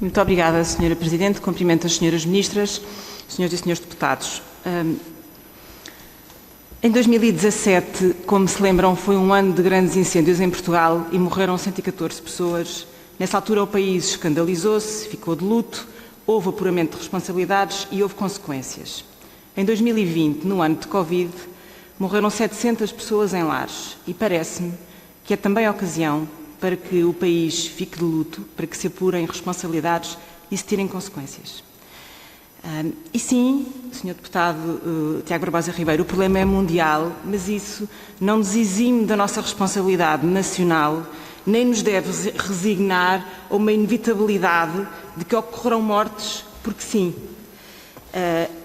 Muito obrigada, Sra. Presidente. Cumprimento as Sras. Ministras, Senhoras e Senhores Deputados. Em 2017, como se lembram, foi um ano de grandes incêndios em Portugal e morreram 114 pessoas. Nessa altura o país escandalizou-se, ficou de luto, houve apuramento de responsabilidades e houve consequências. Em 2020, no ano de Covid, morreram 700 pessoas em lares e parece-me que é também a ocasião para que o país fique de luto, para que se apurem responsabilidades e se tirem consequências. E sim, Sr. Deputado Tiago Barbosa Ribeiro, o problema é mundial, mas isso não nos exime da nossa responsabilidade nacional, nem nos deve resignar a uma inevitabilidade de que ocorrerão mortes, porque sim.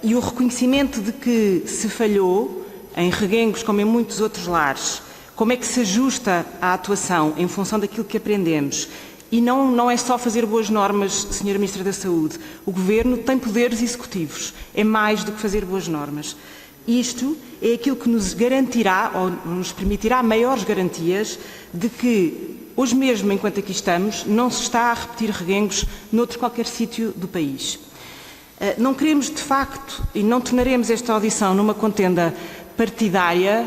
E o reconhecimento de que se falhou, em Reguengos como em muitos outros lares, como é que se ajusta a atuação em função daquilo que aprendemos. E não é só fazer boas normas, Sra. Ministra da Saúde. O Governo tem poderes executivos. É mais do que fazer boas normas. Isto é aquilo que nos garantirá, ou nos permitirá maiores garantias de que, hoje mesmo, enquanto aqui estamos, não se está a repetir Reguengos noutro qualquer sítio do país. Não queremos, de facto, e não tornaremos esta audição numa contenda partidária,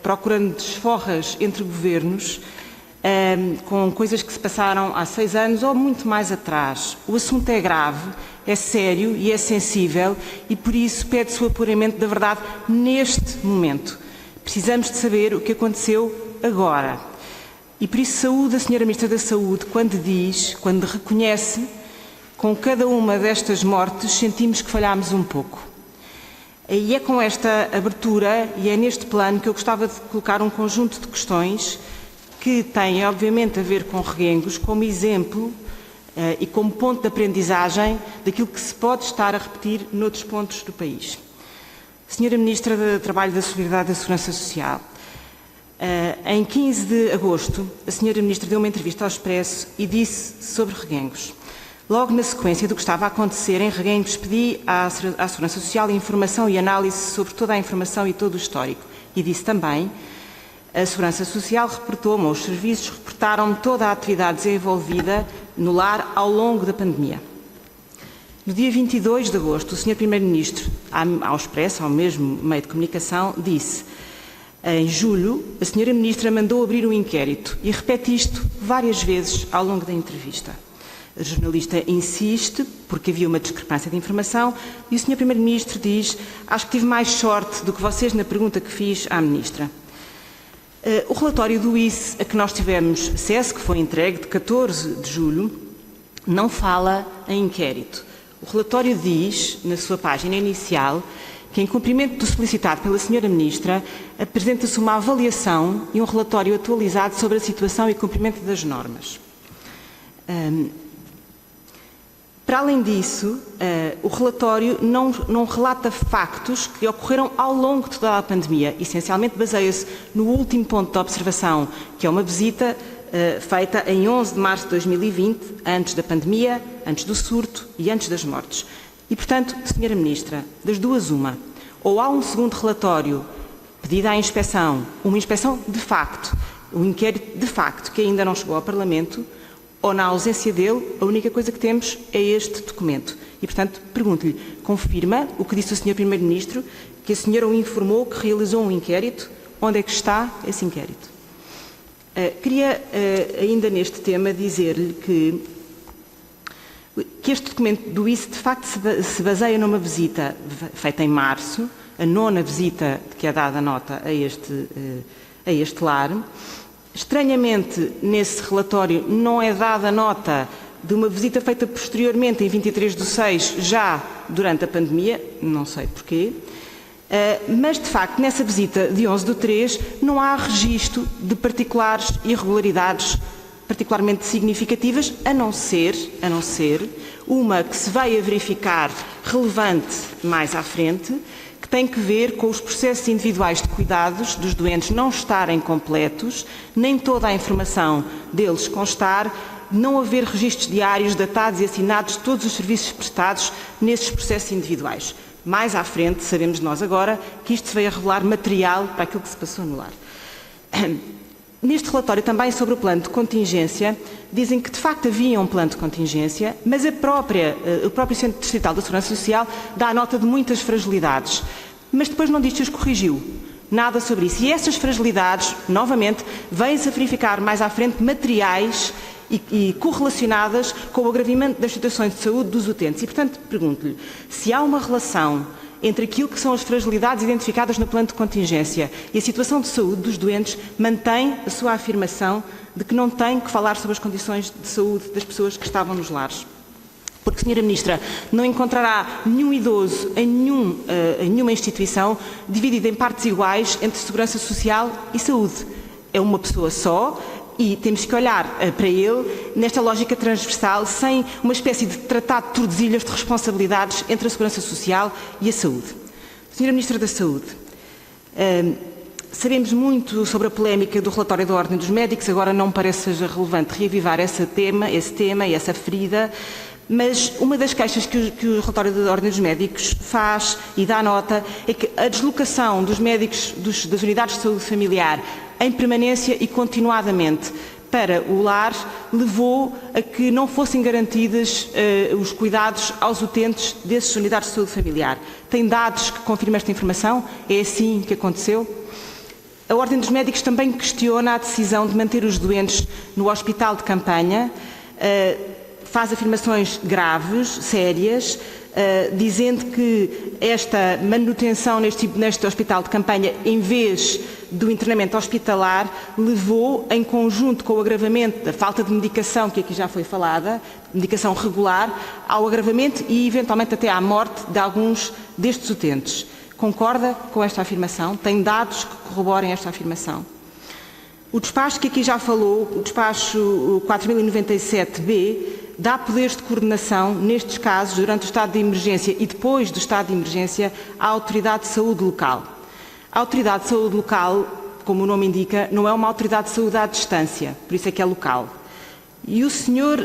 procurando desforras entre governos, com coisas que se passaram há 6 anos ou muito mais atrás. O assunto é grave, é sério e é sensível e, por isso, pede-se o apuramento da verdade neste momento. Precisamos de saber o que aconteceu agora. E, por isso, saúde a Sra. Ministra da Saúde quando reconhece, com cada uma destas mortes, sentimos que falhámos um pouco. E é com esta abertura e é neste plano que eu gostava de colocar um conjunto de questões que têm, obviamente, a ver com Reguengos, como exemplo e como ponto de aprendizagem daquilo que se pode estar a repetir noutros pontos do país. Sra. Ministra do Trabalho, da Solidariedade e da Segurança Social, em 15 de agosto, a Sra. Ministra deu uma entrevista ao Expresso e disse sobre Reguengos: logo na sequência do que estava a acontecer em Reguengos, pedi à Segurança Social informação e análise sobre toda a informação e todo o histórico. E disse também: a Segurança Social reportou-me, ou os serviços reportaram-me toda a atividade desenvolvida no lar ao longo da pandemia. No dia 22 de agosto, o Sr. Primeiro-Ministro, ao Expresso, ao mesmo meio de comunicação, disse: em julho, a Sra. Ministra mandou abrir um inquérito e repete isto várias vezes ao longo da entrevista. A jornalista insiste, porque havia uma discrepância de informação, e o Sr. Primeiro-Ministro diz: acho que tive mais sorte do que vocês na pergunta que fiz à Ministra. O relatório do ICE a que nós tivemos acesso, que foi entregue de 14 de julho, não fala em inquérito. O relatório diz, na sua página inicial, que em cumprimento do solicitado pela Sra. Ministra, apresenta-se uma avaliação e um relatório atualizado sobre a situação e cumprimento das normas. Para além disso, o relatório não relata factos que ocorreram ao longo de toda a pandemia. Essencialmente baseia-se no último ponto de observação, que é uma visita feita em 11 de março de 2020, antes da pandemia, antes do surto e antes das mortes. E, portanto, Sra. Ministra, das duas uma, ou há um segundo relatório pedido à inspeção, uma inspeção de facto, um inquérito de facto que ainda não chegou ao Parlamento, ou na ausência dele, a única coisa que temos é este documento. E, portanto, pergunto-lhe, confirma o que disse o Sr. Primeiro-Ministro, que a senhora o informou que realizou um inquérito? Onde é que está esse inquérito? Queria, ainda neste tema, dizer-lhe que este documento do ICE, de facto, se baseia numa visita feita em março, a 9ª visita de que é dada nota a este lar. Estranhamente, nesse relatório não é dada nota de uma visita feita posteriormente, em 23/6, já durante a pandemia, não sei porquê, mas, de facto, nessa visita de 11/3 não há registro de particulares irregularidades particularmente significativas, a não ser uma que se vai a verificar relevante mais à frente, que tem que ver com os processos individuais de cuidados dos doentes não estarem completos, nem toda a informação deles constar, não haver registros diários datados e assinados de todos os serviços prestados nesses processos individuais. Mais à frente, sabemos nós agora que isto se veio a revelar material para aquilo que se passou no lar. Neste relatório, também sobre o plano de contingência, dizem que de facto havia um plano de contingência, mas o próprio Centro Distrital da Segurança Social dá nota de muitas fragilidades, mas depois não diz que os corrigiu. Nada sobre isso. E essas fragilidades, novamente, vêm-se a verificar mais à frente materiais e correlacionadas com o agravamento das situações de saúde dos utentes. E, portanto, pergunto-lhe se há uma relação entre aquilo que são as fragilidades identificadas no plano de contingência e a situação de saúde dos doentes, mantém a sua afirmação de que não tem que falar sobre as condições de saúde das pessoas que estavam nos lares. Porque, Sra. Ministra, não encontrará nenhum idoso em nenhuma instituição dividida em partes iguais entre segurança social e saúde. É uma pessoa só e temos que olhar para ele nesta lógica transversal, sem uma espécie de tratado de tordesilhas de responsabilidades entre a segurança social e a saúde. Sra. Ministra da Saúde, sabemos muito sobre a polémica do relatório da Ordem dos Médicos, agora não me parece seja relevante reavivar esse tema e essa ferida, mas uma das queixas que o relatório da Ordem dos Médicos faz e dá nota é que a deslocação dos médicos das unidades de saúde familiar em permanência e continuadamente para o lar levou a que não fossem garantidos os cuidados aos utentes dessas unidades de saúde familiar. Tem dados que confirmam esta informação? É assim que aconteceu? A Ordem dos Médicos também questiona a decisão de manter os doentes no hospital de campanha, faz afirmações graves, sérias, dizendo que esta manutenção neste hospital de campanha, em vez do internamento hospitalar, levou, em conjunto com o agravamento da falta de medicação, que aqui já foi falada, medicação regular, ao agravamento e, eventualmente, até à morte de alguns destes utentes. Concorda com esta afirmação? Tem dados que corroborem esta afirmação? O despacho que aqui já falou, o despacho 4097-B, dá poderes de coordenação, nestes casos, durante o estado de emergência e depois do estado de emergência, à Autoridade de Saúde Local. A Autoridade de Saúde Local, como o nome indica, não é uma autoridade de saúde à distância, por isso é que é local. E o senhor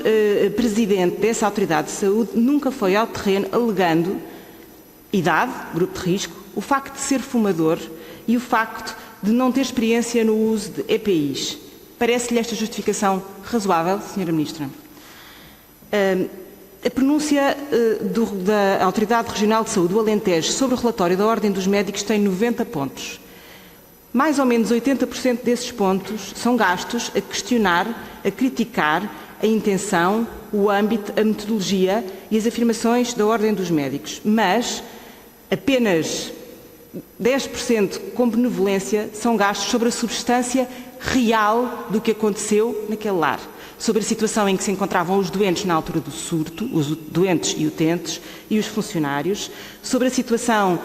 presidente dessa Autoridade de Saúde nunca foi ao terreno alegando idade, grupo de risco, o facto de ser fumador e o facto de não ter experiência no uso de EPIs. Parece-lhe esta justificação razoável, Sra. Ministra? A pronúncia da Autoridade Regional de Saúde do Alentejo sobre o relatório da Ordem dos Médicos tem 90 pontos. Mais ou menos 80% desses pontos são gastos a questionar, a criticar a intenção, o âmbito, a metodologia e as afirmações da Ordem dos Médicos. Mas apenas 10% com benevolência são gastos sobre a substância real do que aconteceu naquele lar, sobre a situação em que se encontravam os doentes na altura do surto, os doentes e utentes e os funcionários, sobre a situação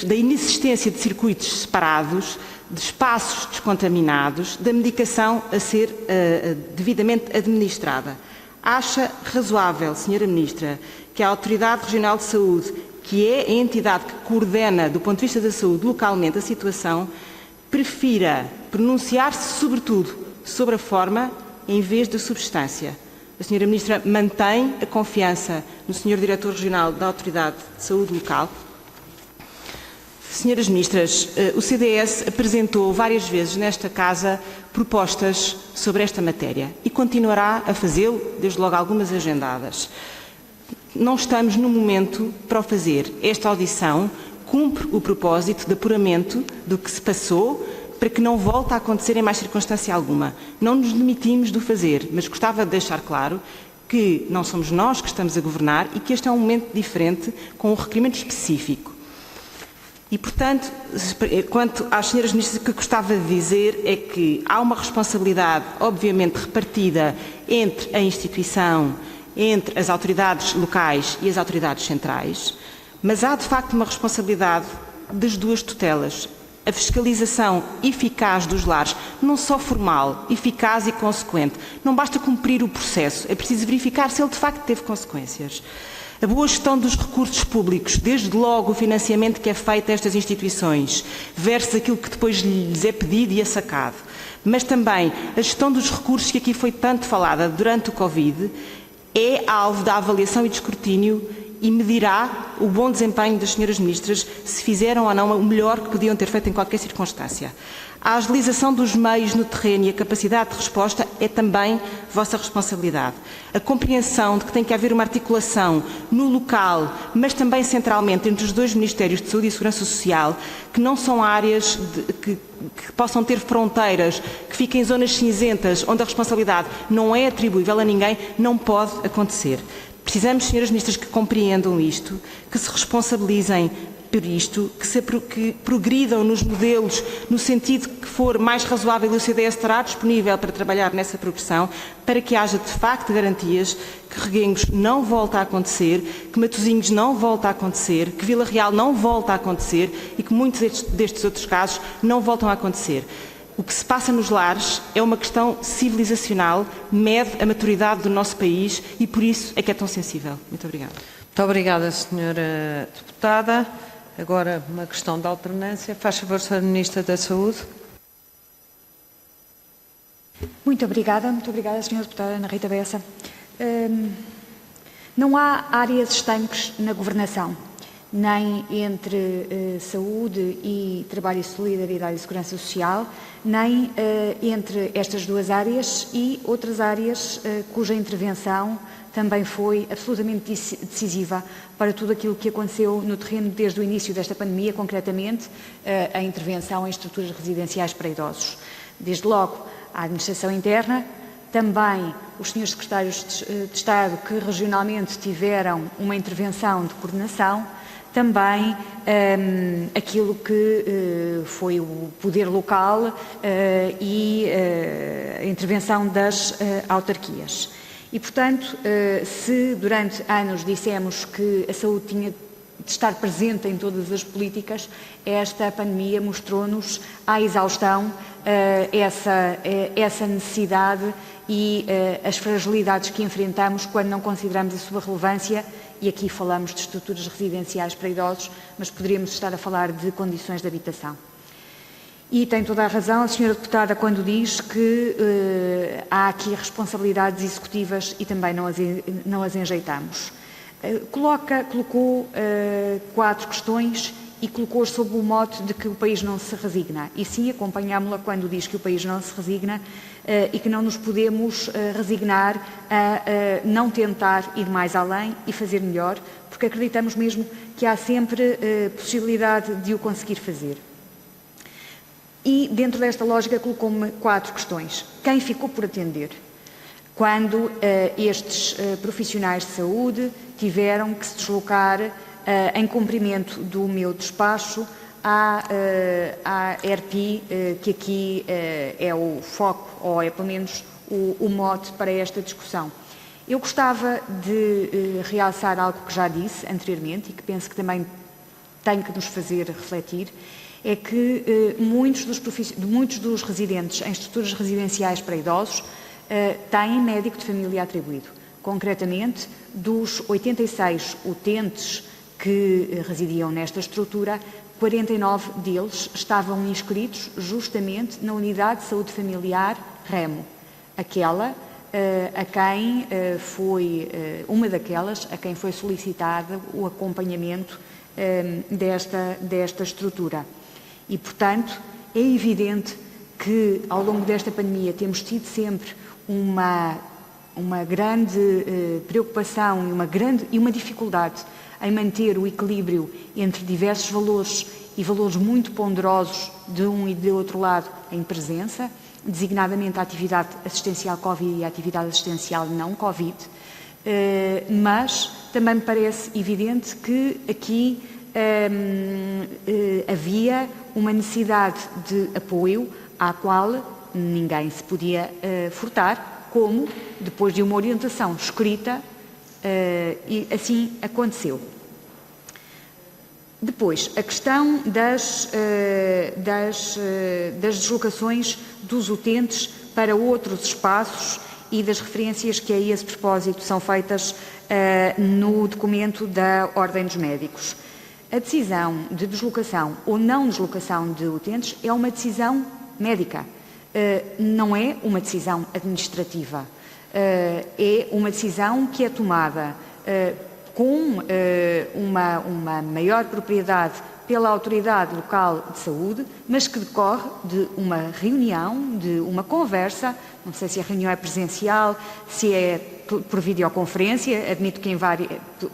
da inexistência de circuitos separados, de espaços descontaminados, da medicação a ser devidamente administrada. Acha razoável, Sra. Ministra, que a Autoridade Regional de Saúde, que é a entidade que coordena, do ponto de vista da saúde, localmente a situação, prefira pronunciar-se, sobretudo, sobre a forma em vez da substância? A Sra. Ministra mantém a confiança no Sr. Diretor Regional da Autoridade de Saúde Local? Senhoras Ministras, o CDS apresentou várias vezes nesta Casa propostas sobre esta matéria e continuará a fazê-lo, desde logo algumas agendadas. Não estamos no momento para o fazer. Esta audição cumpre o propósito de apuramento do que se passou para que não volte a acontecer em mais circunstância alguma. Não nos demitimos do fazer, mas gostava de deixar claro que não somos nós que estamos a governar e que este é um momento diferente, com um requerimento específico. E, portanto, quanto às senhoras ministras, o que eu gostava de dizer é que há uma responsabilidade, obviamente, repartida entre a instituição, entre as autoridades locais e as autoridades centrais, mas há, de facto, uma responsabilidade das duas tutelas. A fiscalização eficaz dos lares, não só formal, eficaz e consequente. Não basta cumprir o processo, é preciso verificar se ele, de facto, teve consequências. A boa gestão dos recursos públicos, desde logo o financiamento que é feito a estas instituições, versus aquilo que depois lhes é pedido e é sacado, mas também a gestão dos recursos que aqui foi tanto falada durante o Covid, é alvo da avaliação e de escrutínio e medirá o bom desempenho das senhoras ministras se fizeram ou não o melhor que podiam ter feito em qualquer circunstância. A agilização dos meios no terreno e a capacidade de resposta é também vossa responsabilidade. A compreensão de que tem que haver uma articulação no local, mas também centralmente entre os dois Ministérios de Saúde e Segurança Social, que não são áreas que possam ter fronteiras, que fiquem em zonas cinzentas, onde a responsabilidade não é atribuível a ninguém, não pode acontecer. Precisamos, senhoras ministras, que compreendam isto, que se responsabilizem por isto, que progridam nos modelos no sentido que for mais razoável e o CDS estará disponível para trabalhar nessa progressão, para que haja de facto garantias que Reguengos não volta a acontecer, que Matosinhos não volta a acontecer, que Vila Real não volta a acontecer e que muitos destes outros casos não voltam a acontecer. O que se passa nos lares é uma questão civilizacional, mede a maturidade do nosso país e por isso é que é tão sensível. Muito obrigada. Muito obrigada, Sra. Deputada. Agora, uma questão de alternância. Faz favor, Sra. Ministra da Saúde. Muito obrigada, Sra. Deputada Ana Rita Bessa. Não há áreas estanques na governação, nem entre saúde e trabalho e solidariedade e segurança social, nem entre estas duas áreas e outras áreas cuja intervenção também foi absolutamente decisiva para tudo aquilo que aconteceu no terreno desde o início desta pandemia, concretamente a intervenção em estruturas residenciais para idosos. Desde logo a administração interna, também os senhores secretários de Estado que regionalmente tiveram uma intervenção de coordenação, também aquilo que foi o poder local e a intervenção das autarquias. E, portanto, se durante anos dissemos que a saúde tinha de estar presente em todas as políticas, esta pandemia mostrou-nos à exaustão essa necessidade e as fragilidades que enfrentamos quando não consideramos a sua relevância, e aqui falamos de estruturas residenciais para idosos, mas poderíamos estar a falar de condições de habitação. E tem toda a razão a senhora deputada quando diz que há aqui responsabilidades executivas e também não as enjeitamos. Colocou 4 questões e colocou-as sob o mote de que o país não se resigna. E sim, acompanhámo-la quando diz que o país não se resigna e que não nos podemos resignar a não tentar ir mais além e fazer melhor, porque acreditamos mesmo que há sempre possibilidade de o conseguir fazer. E, dentro desta lógica, colocou-me 4 questões. Quem ficou por atender? Quando estes profissionais de saúde tiveram que se deslocar em cumprimento do meu despacho à ERPI, que aqui é o foco, ou é pelo menos o mote para esta discussão. Eu gostava de realçar algo que já disse anteriormente e que penso que também tem que nos fazer refletir, é que muitos dos residentes em estruturas residenciais para idosos têm médico de família atribuído. Concretamente, dos 86 utentes que residiam nesta estrutura, 49 deles estavam inscritos justamente na Unidade de Saúde Familiar Remo, aquela a quem foi, uma daquelas a quem foi solicitado o acompanhamento desta estrutura. E, portanto, é evidente que, ao longo desta pandemia, temos tido sempre uma grande preocupação e uma dificuldade em manter o equilíbrio entre diversos valores e valores muito ponderosos de um e de outro lado em presença, designadamente a atividade assistencial Covid e a atividade assistencial não Covid, mas também me parece evidente que aqui havia uma necessidade de apoio à qual ninguém se podia furtar, como, depois de uma orientação escrita, e assim aconteceu. Depois, a questão das deslocações dos utentes para outros espaços e das referências que a esse propósito são feitas no documento da Ordem dos Médicos. A decisão de deslocação ou não deslocação de utentes é uma decisão médica, não é uma decisão administrativa. É uma decisão que é tomada com uma maior propriedade pela Autoridade Local de Saúde, mas que decorre de uma reunião, de uma conversa, não sei se a reunião é presencial, se é por videoconferência, admito que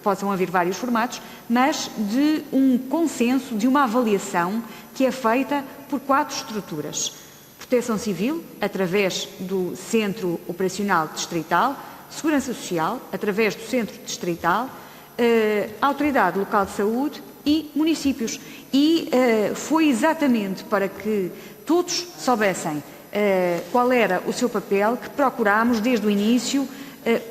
possam haver vários formatos, mas de um consenso, de uma avaliação que é feita por 4 estruturas. Proteção Civil, através do Centro Operacional Distrital, Segurança Social, através do Centro Distrital, Autoridade Local de Saúde e municípios. E foi exatamente para que todos soubessem qual era o seu papel que procurámos, desde o início,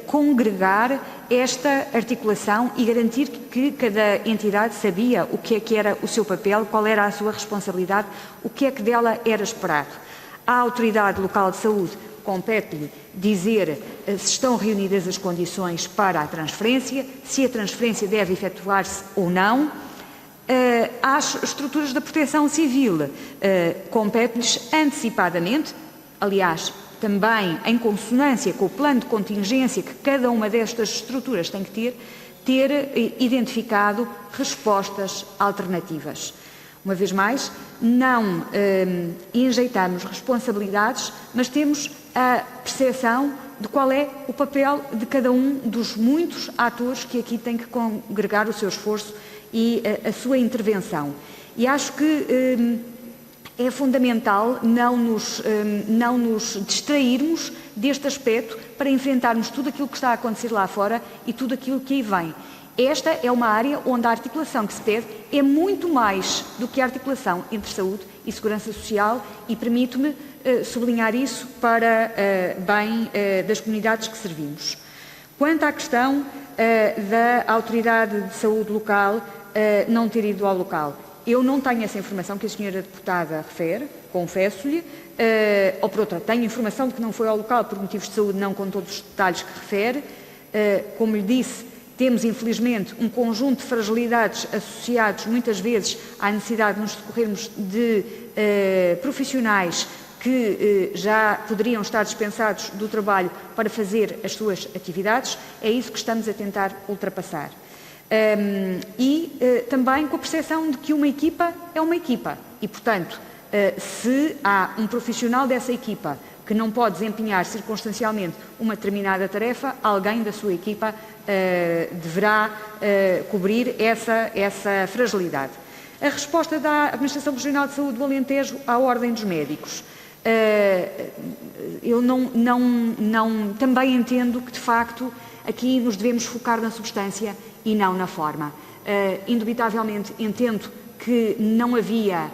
congregar esta articulação e garantir que cada entidade sabia o que é que era o seu papel, qual era a sua responsabilidade, o que é que dela era esperado. À Autoridade Local de Saúde compete-lhe dizer se estão reunidas as condições para a transferência, se a transferência deve efetuar-se ou não. Às estruturas da Proteção Civil compete-lhes antecipadamente, aliás, também em consonância com o plano de contingência que cada uma destas estruturas tem que ter identificado respostas alternativas. Uma vez mais, não enjeitamos responsabilidades, mas temos a percepção de qual é o papel de cada um dos muitos atores que aqui têm que congregar o seu esforço e a sua intervenção. E acho que é fundamental não nos distrairmos deste aspecto para enfrentarmos tudo aquilo que está a acontecer lá fora e tudo aquilo que aí vem. Esta é uma área onde a articulação que se pede é muito mais do que a articulação entre saúde e segurança social e permito-me sublinhar isso para bem das comunidades que servimos. Quanto à questão da Autoridade de Saúde Local não ter ido ao local, eu não tenho essa informação que a senhora deputada refere, confesso-lhe, ou por outra, tenho informação de que não foi ao local por motivos de saúde, não com todos os detalhes que refere. Como lhe disse, temos infelizmente um conjunto de fragilidades associados muitas vezes à necessidade de nos socorrermos de profissionais que já poderiam estar dispensados do trabalho para fazer as suas atividades. É isso que estamos a tentar ultrapassar. Também com a percepção de que uma equipa é uma equipa e, portanto, se há um profissional dessa equipa que não pode desempenhar circunstancialmente uma determinada tarefa, alguém da sua equipa deverá cobrir essa fragilidade. A resposta da Administração Regional de Saúde do Alentejo à Ordem dos Médicos. Eu também entendo que, de facto, aqui nos devemos focar na substância e não na forma. Indubitavelmente entendo que não havia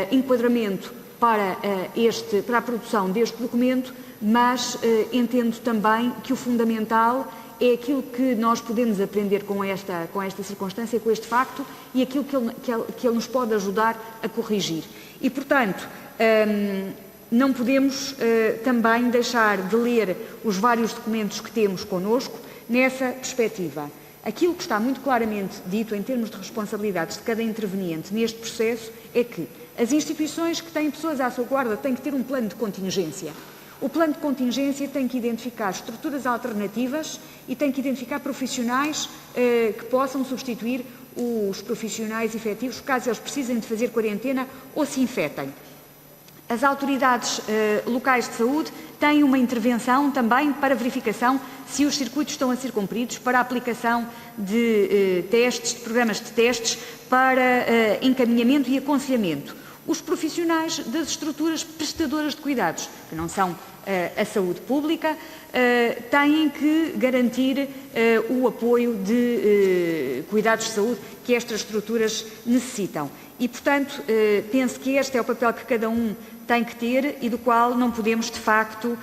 enquadramento para a produção deste documento, mas entendo também que o fundamental é aquilo que nós podemos aprender com esta circunstância, com este facto, e aquilo que ele nos pode ajudar a corrigir. E, portanto, não podemos também deixar de ler os vários documentos que temos connosco nessa perspectiva. Aquilo que está muito claramente dito em termos de responsabilidades de cada interveniente neste processo é que as instituições que têm pessoas à sua guarda têm que ter um plano de contingência. O plano de contingência tem que identificar estruturas alternativas e tem que identificar profissionais que possam substituir os profissionais efetivos caso eles precisem de fazer quarentena ou se infectem. As autoridades locais de saúde têm uma intervenção também para verificação se os circuitos estão a ser cumpridos, para a aplicação de testes, de programas de testes, para encaminhamento e aconselhamento. Os profissionais das estruturas prestadoras de cuidados, que não são a saúde pública, têm que garantir o apoio de cuidados de saúde que estas estruturas necessitam. E, portanto, penso que este é o papel que cada um tem que ter e do qual não podemos, de facto,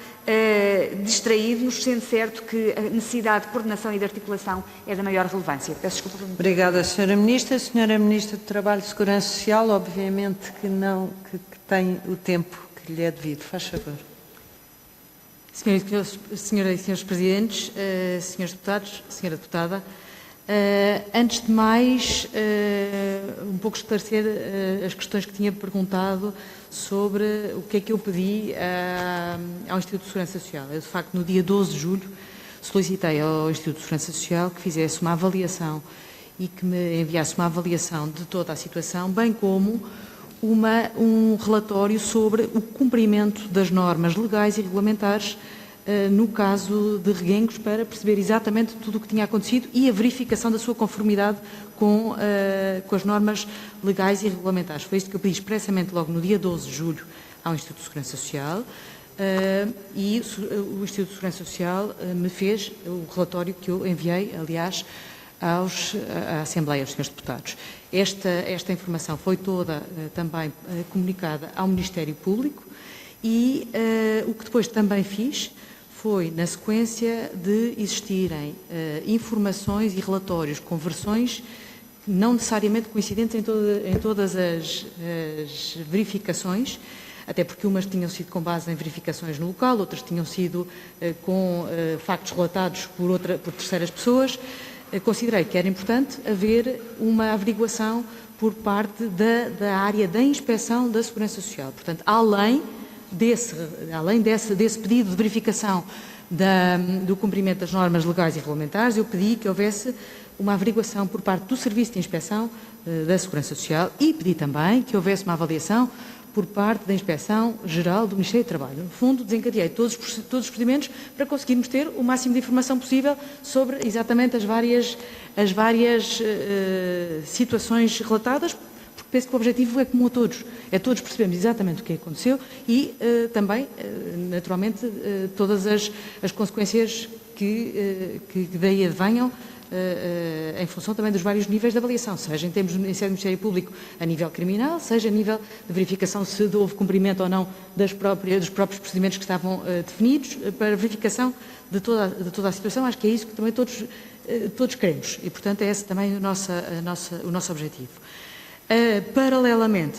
distrair-nos, sendo certo que a necessidade de coordenação e de articulação é da maior relevância. Peço desculpa. Obrigada, Sra. Ministra. Sra. Ministra do Trabalho e Segurança Social, obviamente que não, que tem o tempo que lhe é devido. Faz favor. Senhoras e Senhores Presidentes, Senhores Deputados, Senhora Deputada, antes de mais, um pouco esclarecer as questões que tinha perguntado sobre o que é que eu pedi ao Instituto de Segurança Social. Eu, de facto, no dia 12 de julho, solicitei ao Instituto de Segurança Social que fizesse uma avaliação e que me enviasse uma avaliação de toda a situação, bem como um relatório sobre o cumprimento das normas legais e regulamentares no caso de Reguengos, para perceber exatamente tudo o que tinha acontecido e a verificação da sua conformidade com as normas legais e regulamentares. Foi isto que eu pedi expressamente logo no dia 12 de julho ao Instituto de Segurança Social e o Instituto de Segurança Social me fez o relatório que eu enviei, aliás, à Assembleia, aos senhores deputados. Esta informação foi toda também comunicada ao Ministério Público e o que depois também fiz foi, na sequência de existirem informações e relatórios com versões não necessariamente coincidentes em todas as verificações, até porque umas tinham sido com base em verificações no local, outras tinham sido com factos relatados por terceiras pessoas, considerei que era importante haver uma averiguação por parte da área da inspeção da Segurança Social. Portanto, além desse pedido de verificação do cumprimento das normas legais e regulamentares, eu pedi que houvesse uma averiguação por parte do Serviço de Inspeção da Segurança Social e pedi também que houvesse uma avaliação por parte da Inspeção-Geral do Ministério do Trabalho. No fundo, desencadeei todos os procedimentos para conseguirmos ter o máximo de informação possível sobre exatamente as várias situações relatadas, porque penso que o objetivo é comum a todos. É todos percebermos exatamente o que aconteceu e também, naturalmente, todas as consequências que daí advenham em função também dos vários níveis de avaliação, seja em termos do Ministério Público a nível criminal, seja a nível de verificação se houve cumprimento ou não dos próprios procedimentos que estavam definidos, para verificação de toda a situação. Acho que é isso que também todos queremos e, portanto, é esse também o nosso objetivo. Paralelamente,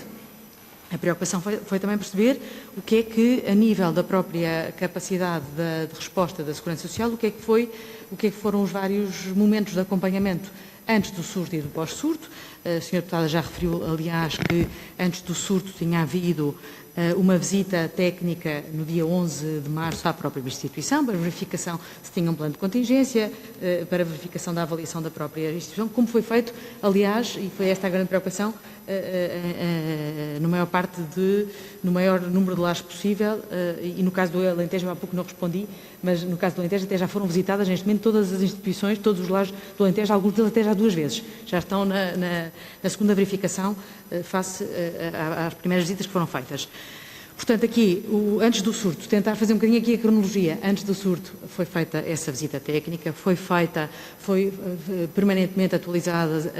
a preocupação foi também perceber o que é que, a nível da própria capacidade de resposta da Segurança Social, o que é que foram os vários momentos de acompanhamento antes do surto e do pós-surto. A Sra. Deputada já referiu, aliás, que antes do surto tinha havido uma visita técnica no dia 11 de março à própria instituição, para verificação se tinha um plano de contingência, para verificação da avaliação da própria instituição, como foi feito, aliás, e foi esta a grande preocupação, no maior número de lares possível, e no caso do Alentejo, há pouco não respondi, mas no caso do Alentejo até já foram visitadas neste momento todas as instituições, todos os lares do Alentejo, alguns deles até já 2 vezes. Já estão na segunda verificação face às primeiras visitas que foram feitas. Portanto, aqui, antes do surto, tentar fazer um bocadinho aqui a cronologia. Antes do surto foi feita essa visita técnica, foi permanentemente atualizada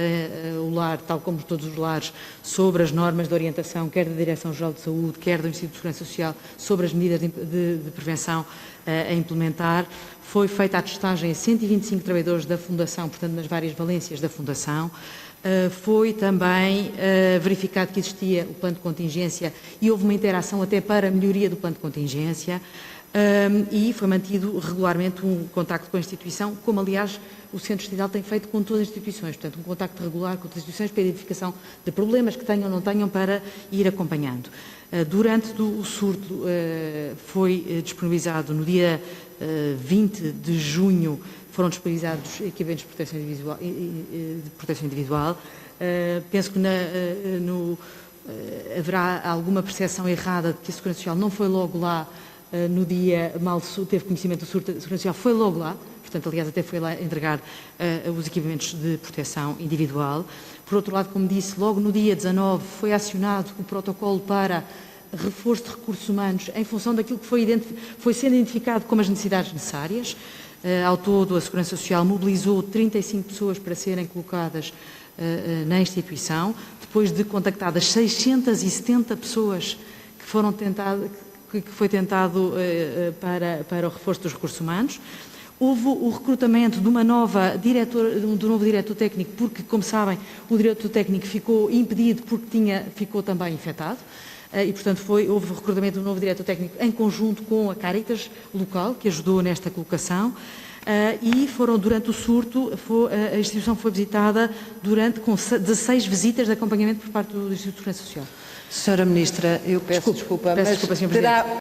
o lar, tal como todos os lares, sobre as normas de orientação, quer da Direção-Geral de Saúde, quer do Instituto de Segurança Social, sobre as medidas de prevenção a implementar. Foi feita a testagem a 125 trabalhadores da Fundação, portanto, nas várias valências da Fundação. Foi também verificado que existia o plano de contingência e houve uma interação até para a melhoria do plano de contingência e foi mantido regularmente um contacto com a instituição, como aliás o Centro Distrital tem feito com todas as instituições, portanto um contacto regular com as instituições para a identificação de problemas que tenham ou não tenham para ir acompanhando. Durante o surto foi disponibilizado no dia 20 de junho, foram disponibilizados equipamentos de proteção individual. Penso que haverá alguma percepção errada de que a Segurança Social não foi logo lá no dia mal teve conhecimento do surto. A Segurança Social foi logo lá, portanto, aliás, até foi lá entregar os equipamentos de proteção individual. Por outro lado, como disse, logo no dia 19 foi acionado o protocolo para reforço de recursos humanos em função daquilo que foi sendo identificado como as necessidades necessárias. Ao todo, a Segurança Social mobilizou 35 pessoas para serem colocadas na instituição, depois de contactadas 670 pessoas que foi tentado para o reforço dos recursos humanos. Houve o recrutamento de um novo diretor técnico, porque, como sabem, o diretor técnico ficou impedido porque ficou também infectado. E, portanto, houve o recrutamento de um novo diretor técnico em conjunto com a Caritas local, que ajudou nesta colocação, e durante o surto, a instituição foi visitada com 16 visitas de acompanhamento por parte do Instituto de Segurança Social. Senhora Ministra, eu peço desculpa, mas terá